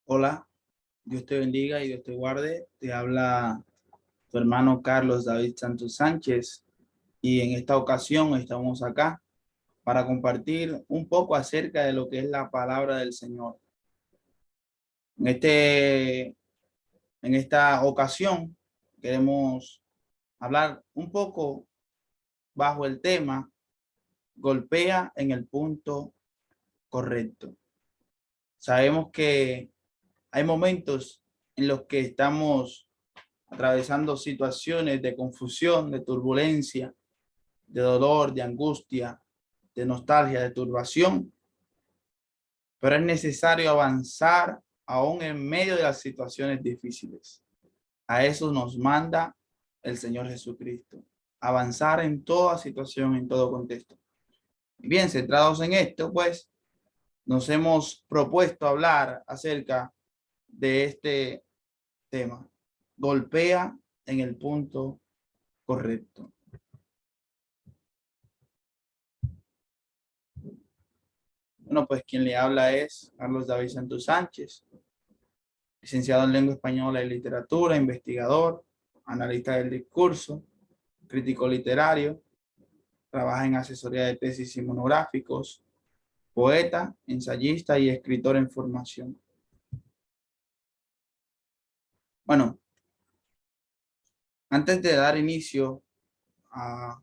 Hola, Dios te bendiga y Dios te guarde. Te habla tu hermano Carlos David Santos Sánchez y en esta ocasión estamos acá para compartir un poco acerca de lo que es la palabra del Señor. En en esta ocasión queremos hablar un poco bajo el tema golpea en el punto correcto. Sabemos que hay momentos en los que estamos atravesando situaciones de confusión, de turbulencia, de dolor, de angustia, de nostalgia, de turbación, pero es necesario avanzar aún en medio de las situaciones difíciles. A eso nos manda el Señor Jesucristo, avanzar en toda situación, en todo contexto. Bien, centrados en esto, pues nos hemos propuesto hablar acerca de este tema. Golpea en el punto correcto. Bueno, pues quien le habla es Carlos David Santos Sánchez, licenciado en lengua española y literatura, investigador, analista del discurso, crítico literario, trabaja en asesoría de tesis y monográficos, poeta, ensayista y escritor en formación. Bueno, antes de dar inicio a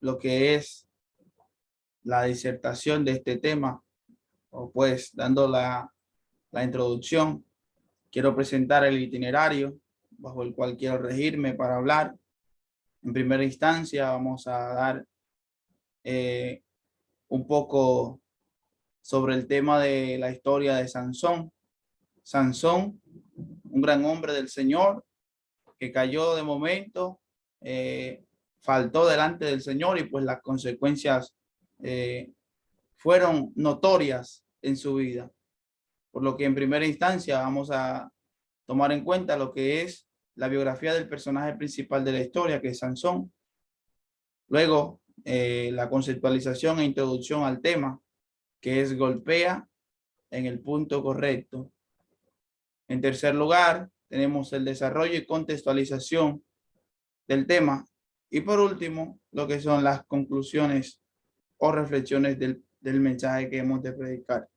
lo que es la disertación de este tema, o pues dando la introducción, quiero presentar el itinerario bajo el cual quiero regirme para hablar. En primera instancia, vamos a dar eh, un poco sobre el tema de la historia de Sansón. Sansón, un gran hombre del Señor que cayó de momento, faltó delante del Señor y pues las consecuencias eh, fueron notorias en su vida. Por lo que en primera instancia vamos a tomar en cuenta lo que es la biografía del personaje principal de la historia, que es Sansón. Luego, la conceptualización e introducción al tema, que es golpea en el punto correcto. En tercer lugar, tenemos el desarrollo y contextualización del tema. Y por último, lo que son las conclusiones o reflexiones del mensaje que hemos de predicar.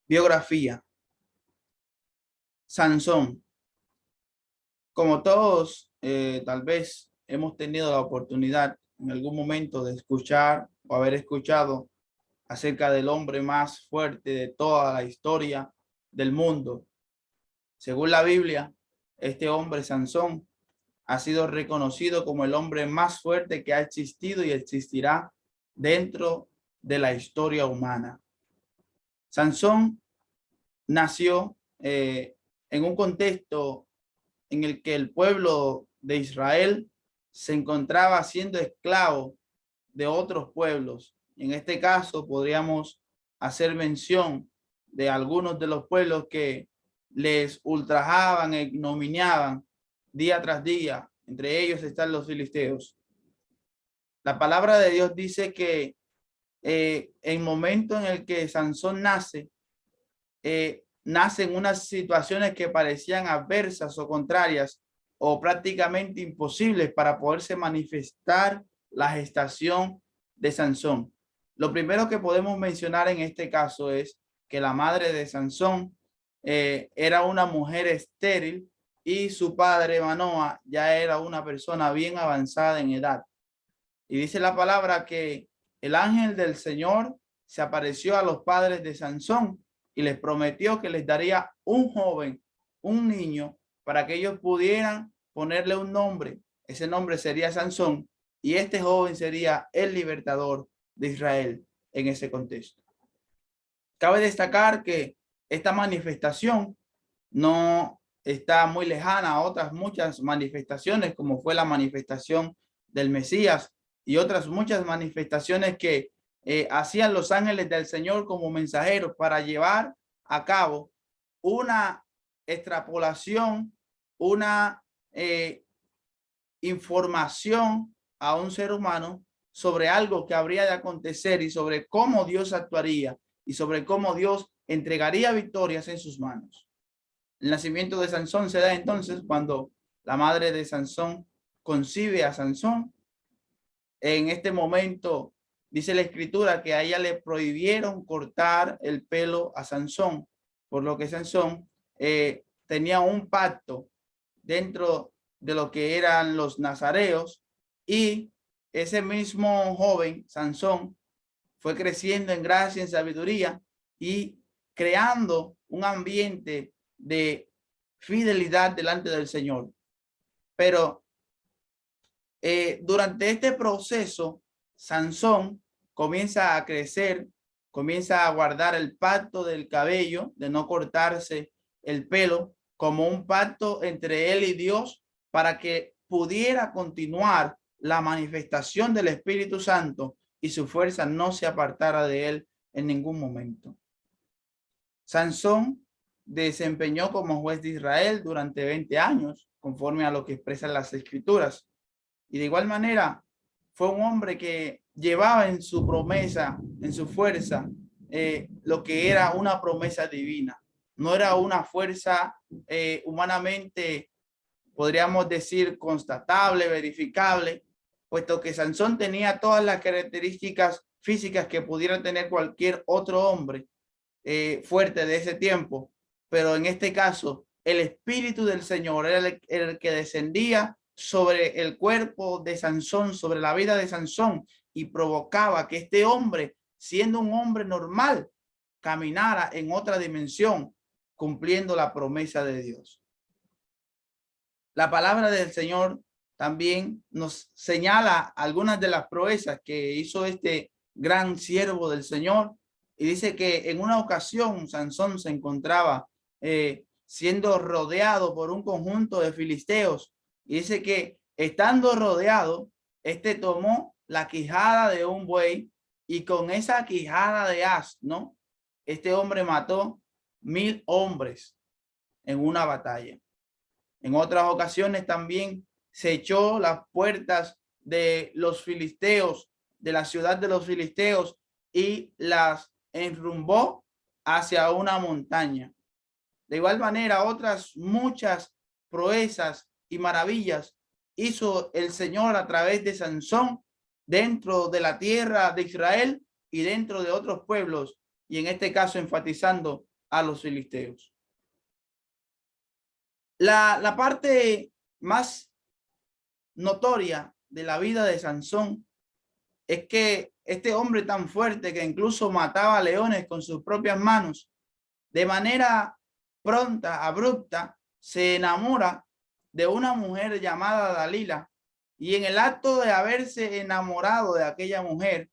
Biografía. Sansón. Como todos, tal vez hemos tenido la oportunidad en algún momento de escuchar o haber escuchado acerca del hombre más fuerte de toda la historia del mundo. Según la Biblia, este hombre, Sansón, ha sido reconocido como el hombre más fuerte que ha existido y existirá dentro de la historia humana. Sansón nació en un contexto en el que el pueblo de Israel se encontraba siendo esclavo de otros pueblos. En este caso podríamos hacer mención de algunos de los pueblos que les ultrajaban, ignominiaban día tras día. Entre ellos están los filisteos. La palabra de Dios dice que en el momento en el que Sansón nace, nacen unas situaciones que parecían adversas o contrarias o prácticamente imposibles para poderse manifestar la gestación de Sansón. Lo primero que podemos mencionar en este caso es que la madre de Sansón era una mujer estéril y su padre Manoa ya era una persona bien avanzada en edad. Y dice la palabra que el ángel del Señor se apareció a los padres de Sansón y les prometió que les daría un joven, un niño, para que ellos pudieran ponerle un nombre. Ese nombre sería Sansón y este joven sería el libertador de Israel en ese contexto. Cabe destacar que esta manifestación no está muy lejana a otras muchas manifestaciones, como fue la manifestación del Mesías y otras muchas manifestaciones que hacían los ángeles del Señor como mensajeros para llevar a cabo una extrapolación, una información a un ser humano sobre algo que habría de acontecer y sobre cómo Dios actuaría y sobre cómo Dios entregaría victorias en sus manos. El nacimiento de Sansón se da entonces cuando la madre de Sansón concibe a Sansón. En este momento dice la escritura que a ella le prohibieron cortar el pelo a Sansón, por lo que Sansón tenía un pacto dentro de lo que eran los nazareos, y ese mismo joven Sansón fue creciendo en gracia, en sabiduría y creando un ambiente de fidelidad delante del Señor. Pero durante este proceso, Sansón comienza a crecer, comienza a guardar el pacto del cabello, de no cortarse el pelo, como un pacto entre él y Dios, para que pudiera continuar la manifestación del Espíritu Santo y su fuerza no se apartara de él en ningún momento. Sansón desempeñó como juez de Israel durante 20 años, conforme a lo que expresan las Escrituras. Y de igual manera, fue un hombre que llevaba en su promesa, en su fuerza, lo que era una promesa divina. No era una fuerza humanamente, podríamos decir, constatable, verificable, puesto que Sansón tenía todas las características físicas que pudiera tener cualquier otro hombre fuerte de ese tiempo. Pero en este caso, el Espíritu del Señor era el que descendía sobre el cuerpo de Sansón, sobre la vida de Sansón, y provocaba que este hombre, siendo un hombre normal, caminara en otra dimensión, cumpliendo la promesa de Dios. La palabra del Señor también nos señala algunas de las proezas que hizo este gran siervo del Señor, y dice que en una ocasión Sansón se encontraba siendo rodeado por un conjunto de filisteos, y dice que estando rodeado, este tomó la quijada de un buey, y con esa quijada de asno, este hombre mató 1000 hombres en una batalla. En otras ocasiones también se echó las puertas de los filisteos, de la ciudad de los filisteos, y las enrumbó hacia una montaña. De igual manera, otras muchas proezas y maravillas hizo el Señor a través de Sansón dentro de la tierra de Israel y dentro de otros pueblos, y en este caso enfatizando a los filisteos. La parte más notoria de la vida de Sansón es que este hombre tan fuerte, que incluso mataba leones con sus propias manos, de manera pronta, abrupta, se enamora de una mujer llamada Dalila, y en el acto de haberse enamorado de aquella mujer,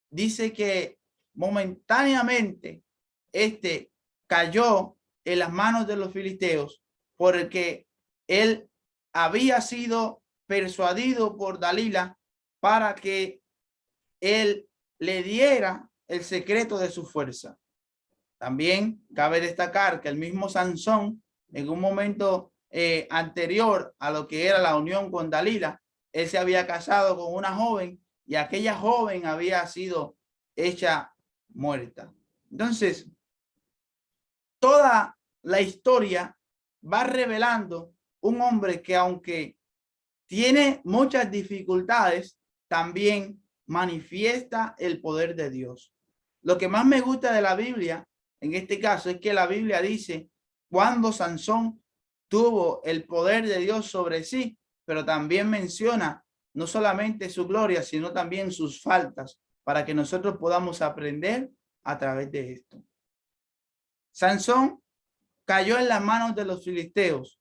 dice que momentáneamente este cayó en las manos de los filisteos, porque él había sido persuadido por Dalila para que él le diera el secreto de su fuerza. También cabe destacar que el mismo Sansón, en un momento anterior a lo que era la unión con Dalila, él se había casado con una joven, y aquella joven había sido hecha muerta. Entonces, toda la historia va revelando un hombre que, aunque tiene muchas dificultades, también manifiesta el poder de Dios. Lo que más me gusta de la Biblia, en este caso, es que la Biblia dice cuando Sansón tuvo el poder de Dios sobre sí, pero también menciona no solamente su gloria, sino también sus faltas, para que nosotros podamos aprender a través de esto. Sansón cayó en las manos de los filisteos,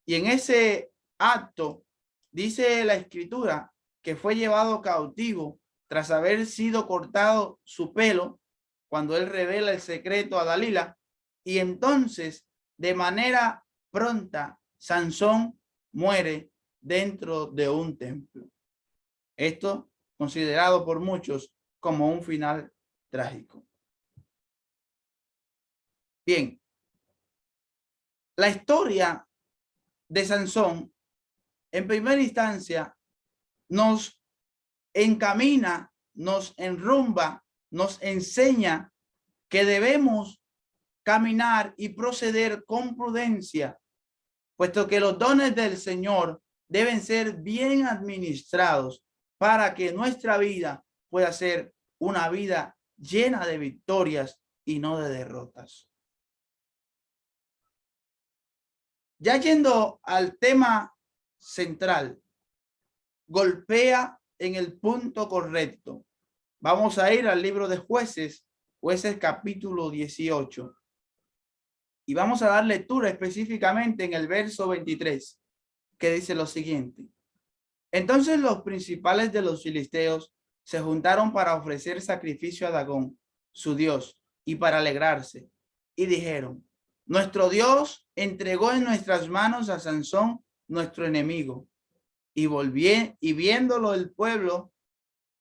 y en ese acto dice la escritura que fue llevado cautivo tras haber sido cortado su pelo, cuando él revela el secreto a Dalila, y entonces de manera pronta Sansón muere dentro de un templo. Esto considerado por muchos como un final trágico. Bien, la historia de Sansón en primera instancia nos encamina, nos enrumba, nos enseña que debemos caminar y proceder con prudencia, puesto que los dones del Señor deben ser bien administrados para que nuestra vida pueda ser una vida llena de victorias y no de derrotas. Ya yendo al tema central, golpea en el punto correcto. Vamos a ir al libro de Jueces, Jueces capítulo 18. Y vamos a dar lectura específicamente en el verso 23, que dice lo siguiente. Entonces los principales de los filisteos se juntaron para ofrecer sacrificio a Dagón, su dios, y para alegrarse. Y dijeron, nuestro Dios entregó en nuestras manos a Sansón, nuestro enemigo. Y viéndolo el pueblo,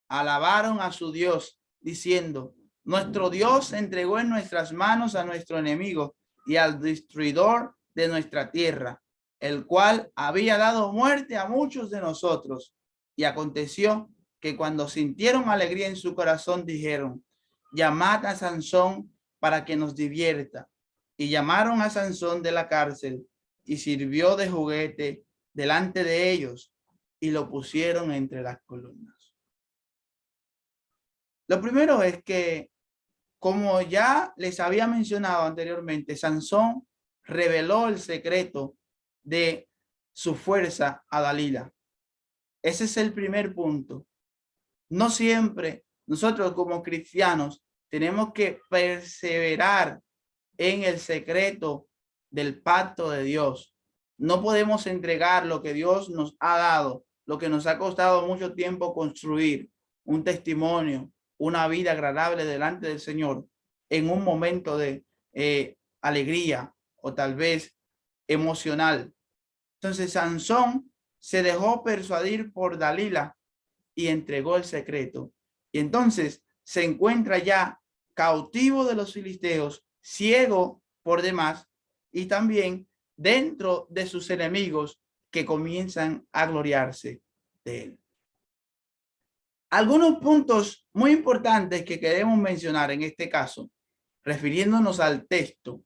alabaron a su Dios, diciendo, nuestro Dios entregó en nuestras manos a nuestro enemigo y al destruidor de nuestra tierra, el cual había dado muerte a muchos de nosotros. Y aconteció que cuando sintieron alegría en su corazón, dijeron, llamad a Sansón para que nos divierta. Y llamaron a Sansón de la cárcel y sirvió de juguete delante de ellos y lo pusieron entre las columnas. Lo primero es que, como ya les había mencionado anteriormente, Sansón reveló el secreto de su fuerza a Dalila. Ese es el primer punto. No siempre nosotros como cristianos tenemos que perseverar en el secreto del pacto de Dios. No podemos entregar lo que Dios nos ha dado, lo que nos ha costado mucho tiempo construir, un testimonio, una vida agradable delante del Señor, en un momento de alegría o tal vez emocional. Entonces Sansón se dejó persuadir por Dalila y entregó el secreto. Y entonces se encuentra ya cautivo de los filisteos, ciego por demás, y también dentro de sus enemigos que comienzan a gloriarse de él. Algunos puntos muy importantes que queremos mencionar en este caso, refiriéndonos al texto,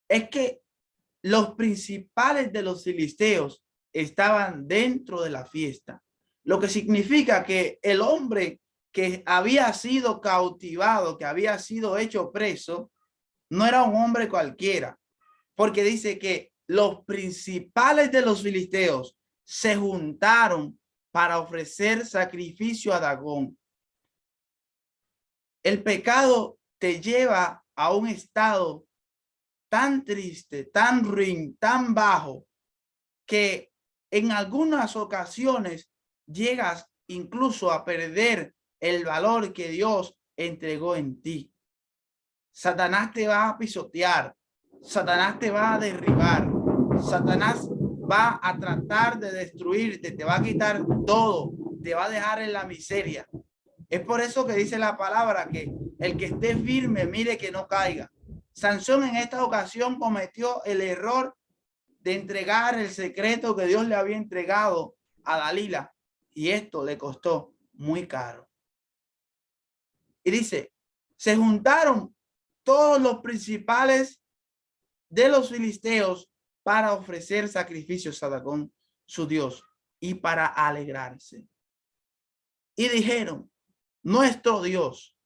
es que los principales de los filisteos estaban dentro de la fiesta, lo que significa que el hombre que había sido cautivado, que había sido hecho preso, no era un hombre cualquiera, porque dice que los principales de los filisteos se juntaron para ofrecer sacrificio a Dagón. El pecado te lleva a un estado tan triste, tan ruin, tan bajo, que en algunas ocasiones llegas incluso a perder el valor que Dios entregó en ti. Satanás te va a pisotear, Satanás te va a derribar, Satanás va a tratar de destruirte, te va a quitar todo, te va a dejar en la miseria. Es por eso que dice la palabra que el que esté firme, mire que no caiga. Sansón en esta ocasión cometió el error de entregar el secreto que Dios le había entregado a Dalila, y esto le costó muy caro. Y dice, se juntaron todos los principales de los filisteos para ofrecer sacrificios a Dagón, su Dios, y para alegrarse. Y dijeron, nuestro Dios.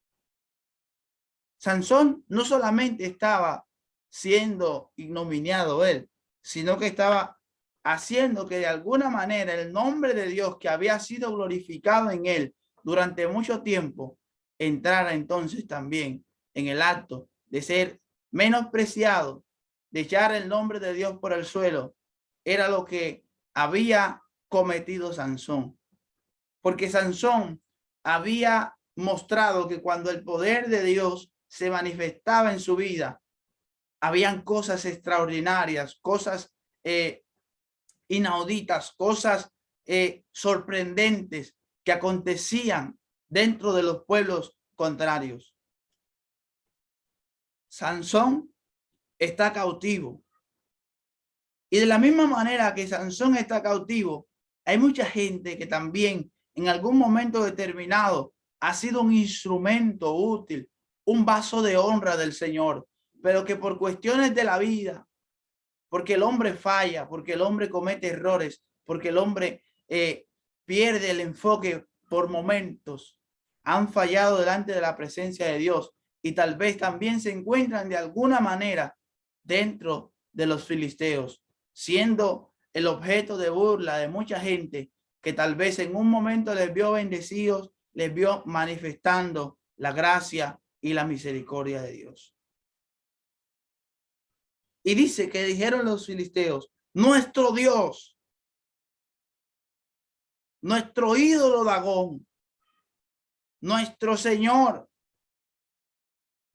Sansón no solamente estaba siendo ignominiado él, sino que estaba haciendo que de alguna manera el nombre de Dios que había sido glorificado en él durante mucho tiempo entrara entonces también en el acto de ser menospreciado, de echar el nombre de Dios por el suelo. Era lo que había cometido Sansón, porque Sansón había mostrado que cuando el poder de Dios se manifestaba en su vida, habían cosas extraordinarias, cosas inauditas, cosas sorprendentes que acontecían dentro de los pueblos contrarios. Sansón está cautivo. Y de la misma manera que Sansón está cautivo, hay mucha gente que también en algún momento determinado ha sido un instrumento útil un vaso de honra del Señor, pero que por cuestiones de la vida, porque el hombre falla, porque el hombre comete errores, porque el hombre pierde el enfoque por momentos, han fallado delante de la presencia de Dios y tal vez también se encuentran de alguna manera dentro de los filisteos, siendo el objeto de burla de mucha gente que tal vez en un momento les vio bendecidos, les vio manifestando la gracia y la misericordia de Dios. Y dice que dijeron los filisteos, nuestro Dios, nuestro ídolo Dagón, nuestro Señor,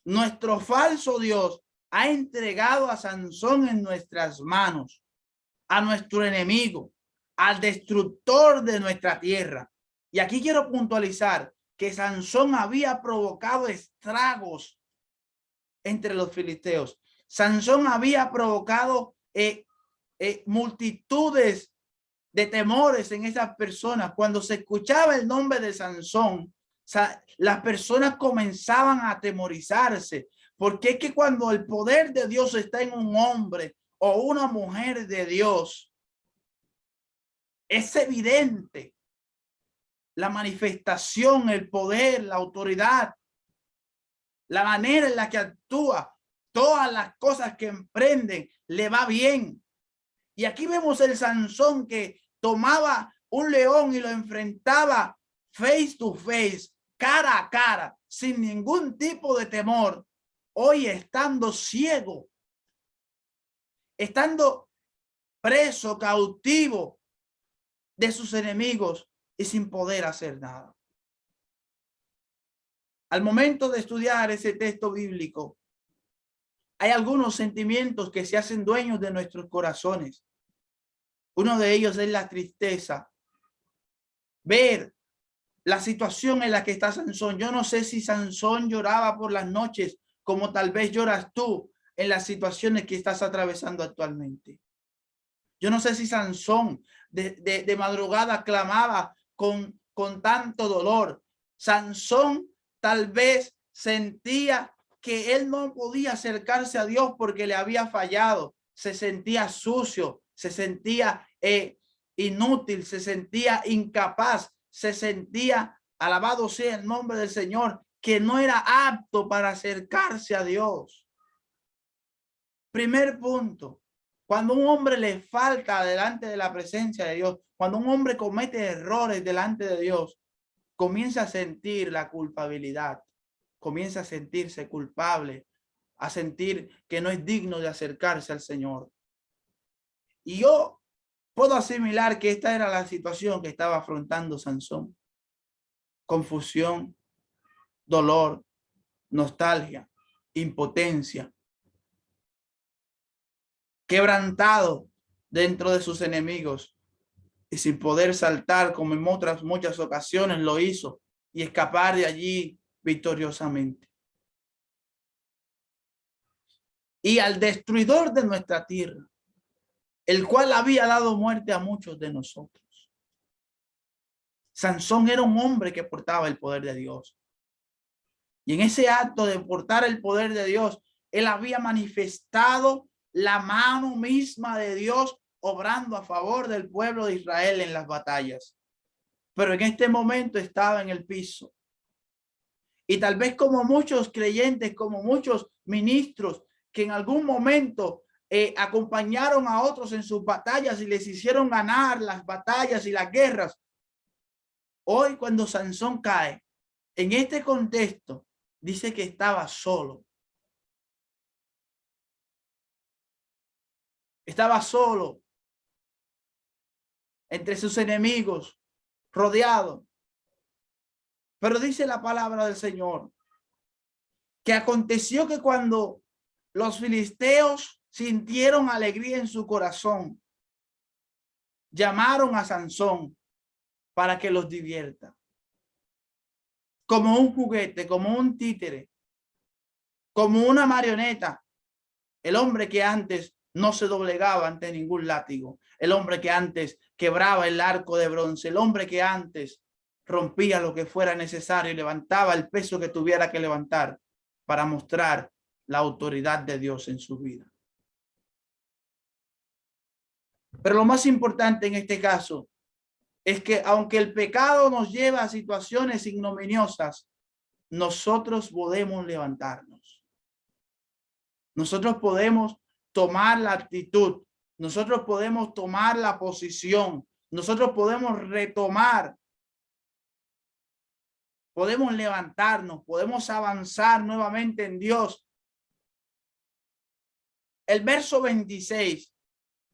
nuestro falso Dios ha entregado a Sansón en nuestras manos, a nuestro enemigo, al destructor de nuestra tierra. Y aquí quiero puntualizar que Sansón había provocado estragos entre los filisteos. Sansón había provocado multitudes de temores en esas personas. Cuando se escuchaba el nombre de Sansón, las personas comenzaban a atemorizarse, porque es que cuando el poder de Dios está en un hombre o una mujer de Dios, es evidente la manifestación, el poder, la autoridad, la manera en la que actúa, todas las cosas que emprenden, le va bien. Y aquí vemos el Sansón que tomaba un león y lo enfrentaba face to face, cara a cara, sin ningún tipo de temor. Hoy estando ciego, estando preso, cautivo de sus enemigos y sin poder hacer nada. Al momento de estudiar ese texto bíblico, hay algunos sentimientos que se hacen dueños de nuestros corazones. Uno de ellos es la tristeza. Ver la situación en la que está Sansón. Yo no sé si Sansón lloraba por las noches como tal vez lloras tú en las situaciones que estás atravesando actualmente. Yo no sé si Sansón de madrugada clamaba con tanto dolor. Sansón tal vez sentía que él no podía acercarse a Dios porque le había fallado. Se sentía sucio, se sentía inútil, se sentía incapaz, se sentía, alabado sea el nombre del Señor, que no era apto para acercarse a Dios. Primer punto. Cuando un hombre le falta delante de la presencia de Dios, cuando un hombre comete errores delante de Dios, comienza a sentir la culpabilidad, comienza a sentirse culpable, a sentir que no es digno de acercarse al Señor. Y yo puedo asimilar que esta era la situación que estaba afrontando Sansón. Confusión, dolor, nostalgia, impotencia, quebrantado dentro de sus enemigos y sin poder saltar como en otras muchas ocasiones lo hizo y escapar de allí victoriosamente. Y al destruidor de nuestra tierra, el cual había dado muerte a muchos de nosotros. Sansón era un hombre que portaba el poder de Dios. Y en ese acto de portar el poder de Dios, él había manifestado la mano misma de Dios obrando a favor del pueblo de Israel en las batallas. Pero en este momento estaba en el piso. Y tal vez como muchos creyentes, como muchos ministros que en algún momento acompañaron a otros en sus batallas y les hicieron ganar las batallas y las guerras. Hoy cuando Sansón cae, en este contexto, dice que estaba solo. Estaba solo entre sus enemigos, rodeado. Pero dice la palabra del Señor que aconteció que cuando los filisteos sintieron alegría en su corazón, llamaron a Sansón para que los divierta. Como un juguete, como un títere, como una marioneta. El hombre que antes no se doblegaba ante ningún látigo. El hombre que antes quebraba el arco de bronce. El hombre que antes rompía lo que fuera necesario y levantaba el peso que tuviera que levantar. para mostrar la autoridad de Dios en su vida. Pero lo más importante en este caso es que aunque el pecado nos lleva a situaciones ignominiosas, nosotros podemos levantarnos. Nosotros podemos tomar la actitud. Nosotros podemos tomar la posición. Nosotros podemos retomar. Podemos levantarnos. Podemos avanzar nuevamente en Dios. El verso 26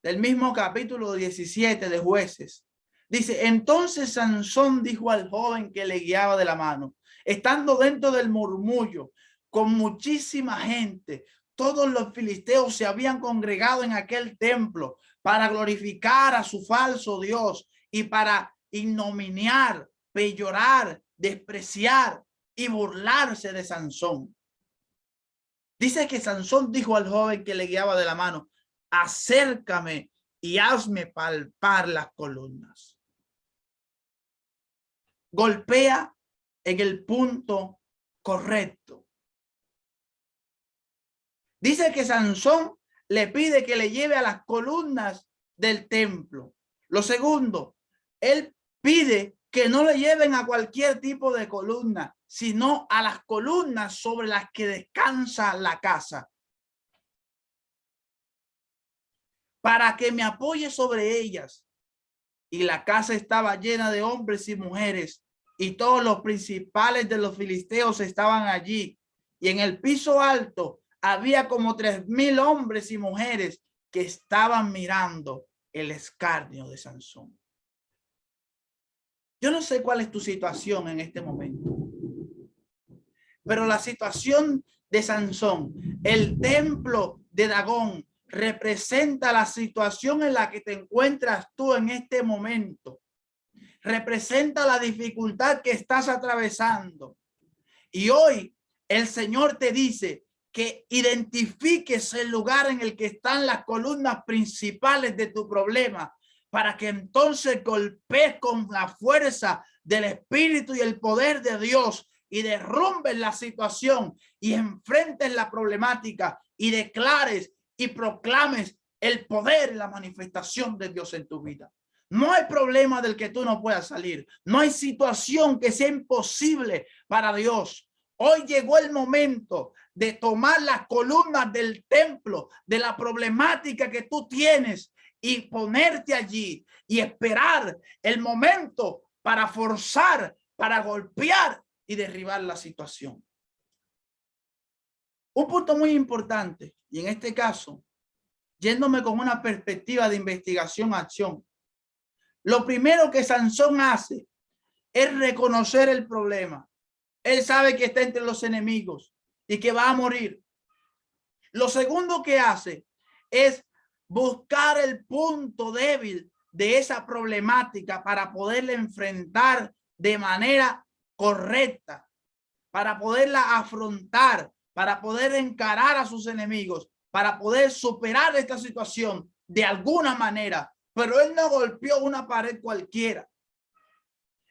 del mismo capítulo 17 de Jueces dice: entonces Sansón dijo al joven que le guiaba de la mano, estando dentro del murmullo con muchísima gente, todos los filisteos se habían congregado en aquel templo para glorificar a su falso Dios y para ignominiar, peyorar, despreciar y burlarse de Sansón. Dice que Sansón dijo al joven que le guiaba de la mano: acércame y hazme palpar las columnas. Golpea en el punto correcto. Dice que Sansón le pide que le lleve a las columnas del templo. Lo segundo, él pide que no le lleven a cualquier tipo de columna, sino a las columnas sobre las que descansa la casa, para que me apoye sobre ellas. Y la casa estaba llena de hombres y mujeres, y todos los principales de los filisteos estaban allí. Y en el piso alto había como 3,000 hombres y mujeres que estaban mirando el escarnio de Sansón. Yo no sé cuál es tu situación en este momento, pero la situación de Sansón, el templo de Dagón, representa la situación en la que te encuentras tú en este momento. Representa la dificultad que estás atravesando. Y hoy el Señor te dice que identifiques el lugar en el que están las columnas principales de tu problema, para que entonces golpees con la fuerza del Espíritu y el poder de Dios y derrumbes la situación y enfrentes la problemática y declares y proclames el poder y la manifestación de Dios en tu vida. No hay problema del que tú no puedas salir. No hay situación que sea imposible para Dios. Hoy llegó el momento de tomar las columnas del templo, de la problemática que tú tienes, y ponerte allí y esperar el momento para forzar, para golpear y derribar la situación. Un punto muy importante, y en este caso, yéndome con una perspectiva de investigación-acción, lo primero que Sansón hace es reconocer el problema. Él sabe que está entre los enemigos y que va a morir. Lo segundo que hace es buscar el punto débil de esa problemática para poderla enfrentar de manera correcta, para poderla afrontar, para poder encarar a sus enemigos, para poder superar esta situación de alguna manera. Pero él no golpeó una pared cualquiera.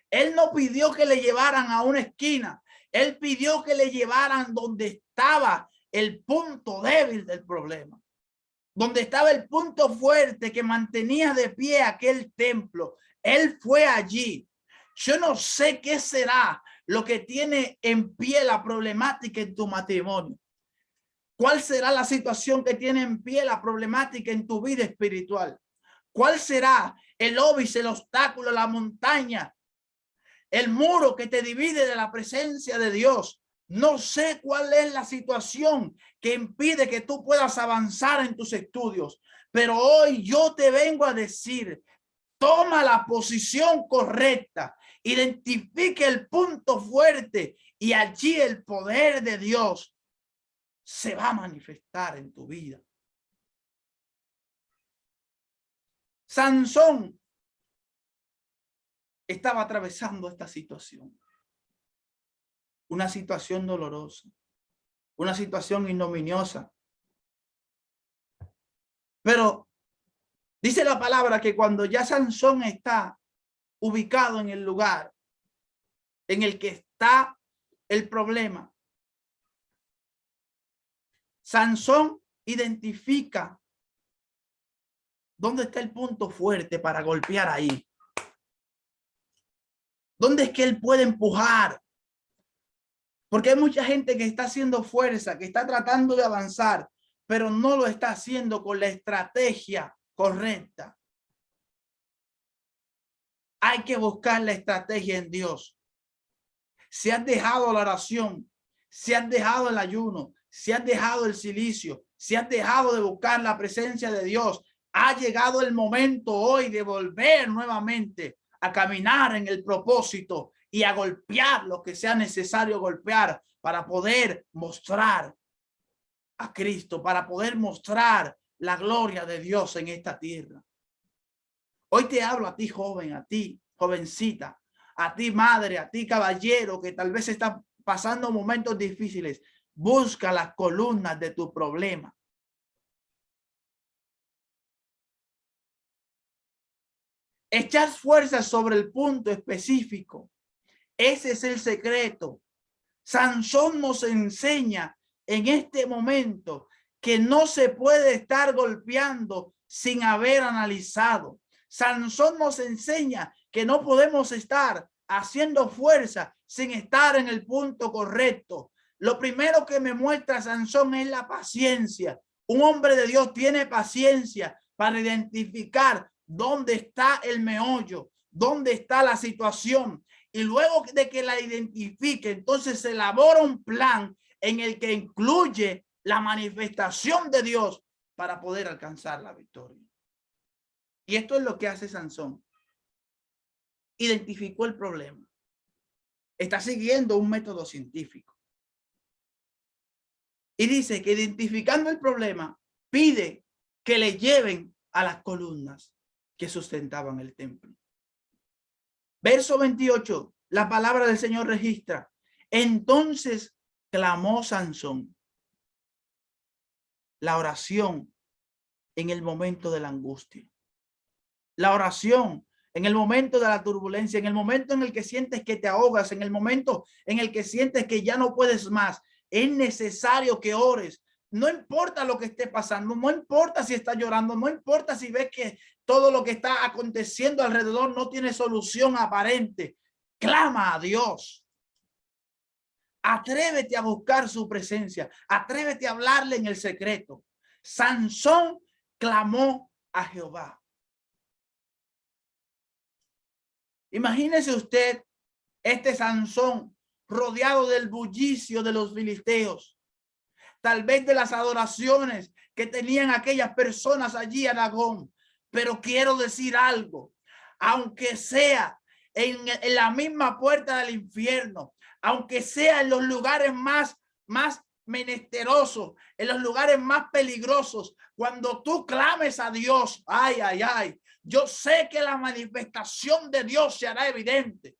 Él no pidió que le llevaran a una esquina. Él pidió que le llevaran donde estaba el punto débil del problema, donde estaba el punto fuerte que mantenía de pie aquel templo. Él fue allí. Yo no sé qué será lo que tiene en pie la problemática en tu matrimonio. ¿Cuál será la situación que tiene en pie la problemática en tu vida espiritual? ¿Cuál será el óbice, el obstáculo, la montaña, el muro que te divide de la presencia de Dios? No sé cuál es la situación que impide que tú puedas avanzar en tus estudios, pero hoy yo te vengo a decir: toma la posición correcta, identifique el punto fuerte y allí el poder de Dios se va a manifestar en tu vida. Sansón estaba atravesando esta situación, una situación dolorosa, una situación ignominiosa. Pero dice la palabra que cuando ya Sansón está ubicado en el lugar en el que está el problema, Sansón identifica dónde está el punto fuerte para golpear ahí. ¿Dónde es que él puede empujar? Porque hay mucha gente que está haciendo fuerza, que está tratando de avanzar, pero no lo está haciendo con la estrategia correcta. Hay que buscar la estrategia en Dios. Si has dejado la oración, si has dejado el ayuno, si has dejado el silicio, si has dejado de buscar la presencia de Dios, ha llegado el momento hoy de volver nuevamente a caminar en el propósito y a golpear lo que sea necesario golpear para poder mostrar a Cristo, para poder mostrar la gloria de Dios en esta tierra. Hoy te hablo a ti, joven, a ti, jovencita, a ti, madre, a ti, caballero, que tal vez está pasando momentos difíciles. Busca las columnas de tu problema. Echar fuerza sobre el punto específico. Ese es el secreto. Sansón nos enseña en este momento que no se puede estar golpeando sin haber analizado. Sansón nos enseña que no podemos estar haciendo fuerza sin estar en el punto correcto. Lo primero que me muestra Sansón es la paciencia. Un hombre de Dios tiene paciencia para identificar dónde está el meollo, dónde está la situación. Y luego de que la identifique, entonces se elabora un plan en el que incluye la manifestación de Dios para poder alcanzar la victoria. Y esto es lo que hace Sansón. Identificó el problema. Está siguiendo un método científico. Y dice que identificando el problema, pide que le lleven a las columnas que sustentaban el templo. Verso 28, la palabra del Señor registra. Entonces clamó Sansón. La oración en el momento de la angustia. La oración en el momento de la turbulencia, en el momento en el que sientes que te ahogas, en el momento en el que sientes que ya no puedes más. Es necesario que ores. No importa lo que esté pasando, no importa si estás llorando, no importa si ves que todo lo que está aconteciendo alrededor no tiene solución aparente. Clama a Dios. Atrévete a buscar su presencia. Atrévete a hablarle en el secreto. Sansón clamó a Jehová. Imagínese usted este Sansón rodeado del bullicio de los filisteos, tal vez de las adoraciones que tenían aquellas personas allí en Dagón. Pero quiero decir algo, aunque sea en la misma puerta del infierno, aunque sea en los lugares más menesterosos, en los lugares más peligrosos, cuando tú clames a Dios, ay, ay, ay, yo sé que la manifestación de Dios se hará evidente.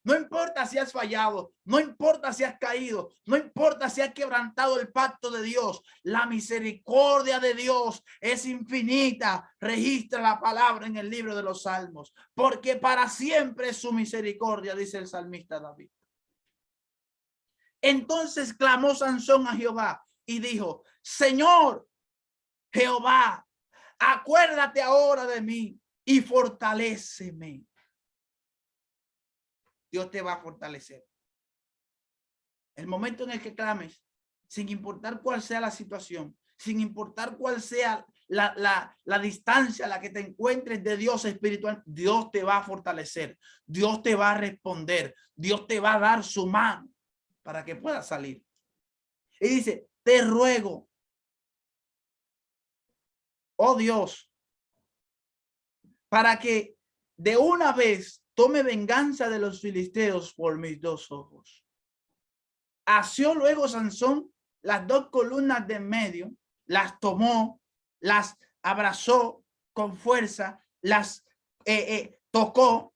No importa si has fallado, no importa si has caído, no importa si has quebrantado el pacto de Dios. La misericordia de Dios es infinita. Registra la palabra en el libro de los Salmos, porque para siempre es su misericordia, dice el salmista David. Entonces clamó Sansón a Jehová y dijo: Señor Jehová, acuérdate ahora de mí y fortaléceme. Dios te va a fortalecer. El momento en el que clames, sin importar cuál sea la situación, sin importar cuál sea la distancia a la que te encuentres de Dios espiritual, Dios te va a fortalecer. Dios te va a responder. Dios te va a dar su mano para que puedas salir. Y dice: te ruego, oh Dios, para que de una vez tome venganza de los filisteos por mis dos ojos. Asió luego Sansón las dos columnas de en medio, las tomó, las abrazó con fuerza, las tocó.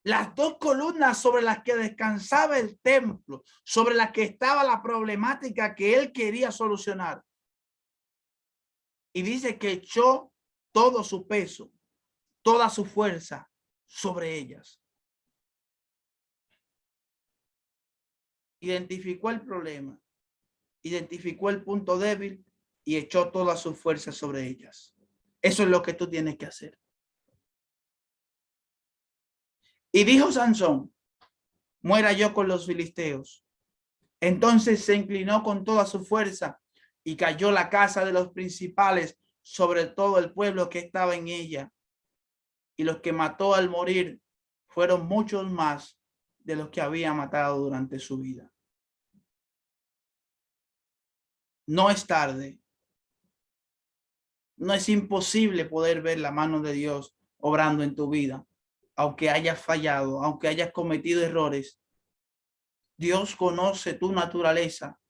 Las dos columnas sobre las que descansaba el templo, sobre las que estaba la problemática que él quería solucionar. Y dice que echó todo su peso, toda su fuerza sobre ellas. identificó el problema, identificó el punto débil y echó toda su fuerza sobre ellas. Eso es lo que tú tienes que hacer. Y dijo Sansón, muera yo con los filisteos. Entonces se inclinó con toda su fuerza y cayó la casa de los principales sobre todo el pueblo que estaba en ella. Y los que mató al morir fueron muchos más de los que había matado durante su vida. No es tarde. No es imposible poder ver la mano de Dios obrando en tu vida. Aunque hayas fallado, aunque hayas cometido errores, Dios conoce tu naturaleza.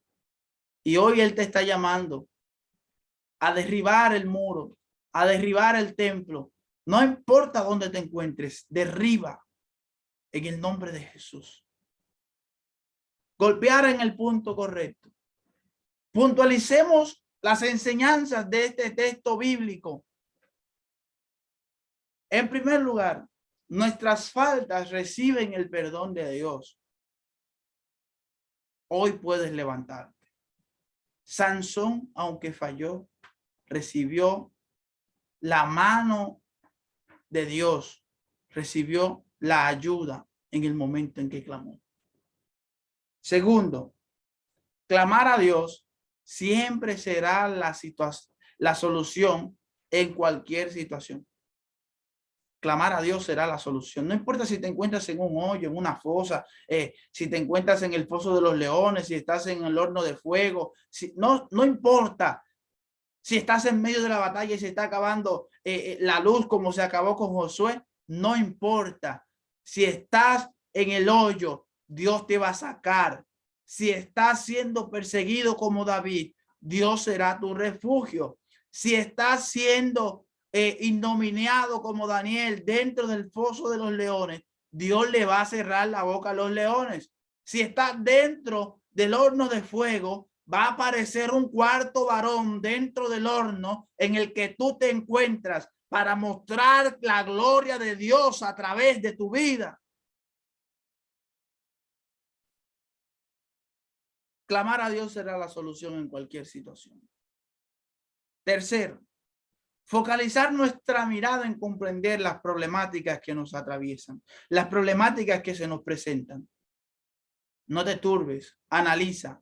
Y hoy Él te está llamando a derribar el muro, a derribar el templo. No importa dónde te encuentres, derriba en el nombre de Jesús. Golpear en el punto correcto. Puntualicemos las enseñanzas de este texto bíblico. En primer lugar, nuestras faltas reciben el perdón de Dios. Hoy puedes levantarte. Sansón, aunque falló, recibió la mano de Dios, recibió la ayuda en el momento en que clamó. Segundo, clamar a Dios siempre será la solución en cualquier situación. Clamar a Dios será la solución. No importa si te encuentras en un hoyo, en una fosa, si te encuentras en el foso de los leones, si estás en el horno de fuego, no importa. Si estás en medio de la batalla y se está acabando la luz como se acabó con Josué, no importa. Si estás en el hoyo, Dios te va a sacar. Si estás siendo perseguido como David, Dios será tu refugio. Si estás siendo ignominiado como Daniel dentro del foso de los leones, Dios le va a cerrar la boca a los leones. Si estás dentro del horno de fuego, va a aparecer un cuarto varón dentro del horno en el que tú te encuentras para mostrar la gloria de Dios a través de tu vida. Clamar a Dios será la solución en cualquier situación. Tercero, focalizar nuestra mirada en comprender las problemáticas que nos atraviesan, las problemáticas que se nos presentan. No te turbes, analiza.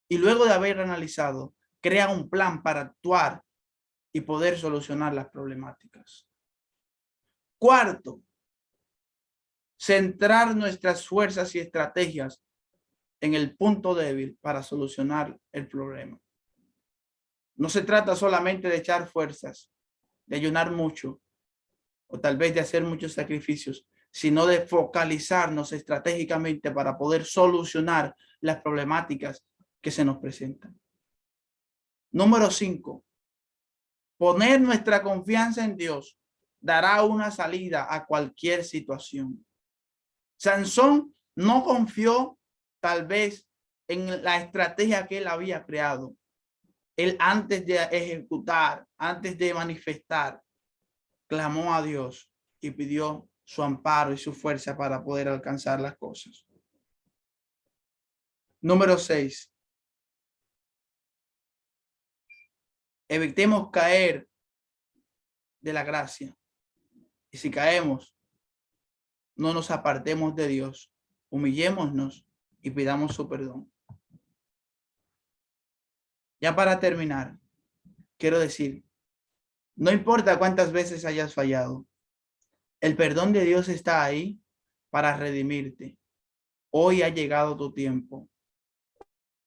Y luego de haber analizado, crea un plan para actuar y poder solucionar las problemáticas. Cuarto, centrar nuestras fuerzas y estrategias en el punto débil para solucionar el problema. No se trata solamente de echar fuerzas, de ayunar mucho, o tal vez de hacer muchos sacrificios, sino de focalizarnos estratégicamente para poder solucionar las problemáticas que se nos presentan. Número 5. Poner nuestra confianza en Dios dará una salida a cualquier situación. Sansón no confió tal vez en la estrategia que él había creado. Él antes de ejecutar, antes de manifestar, clamó a Dios y pidió su amparo y su fuerza para poder alcanzar las cosas. Número 6. Evitemos caer de la gracia. Y si caemos, no nos apartemos de Dios. Humillémonos y pidamos su perdón. Ya para terminar, quiero decir, no importa cuántas veces hayas fallado, el perdón de Dios está ahí para redimirte. Hoy ha llegado tu tiempo.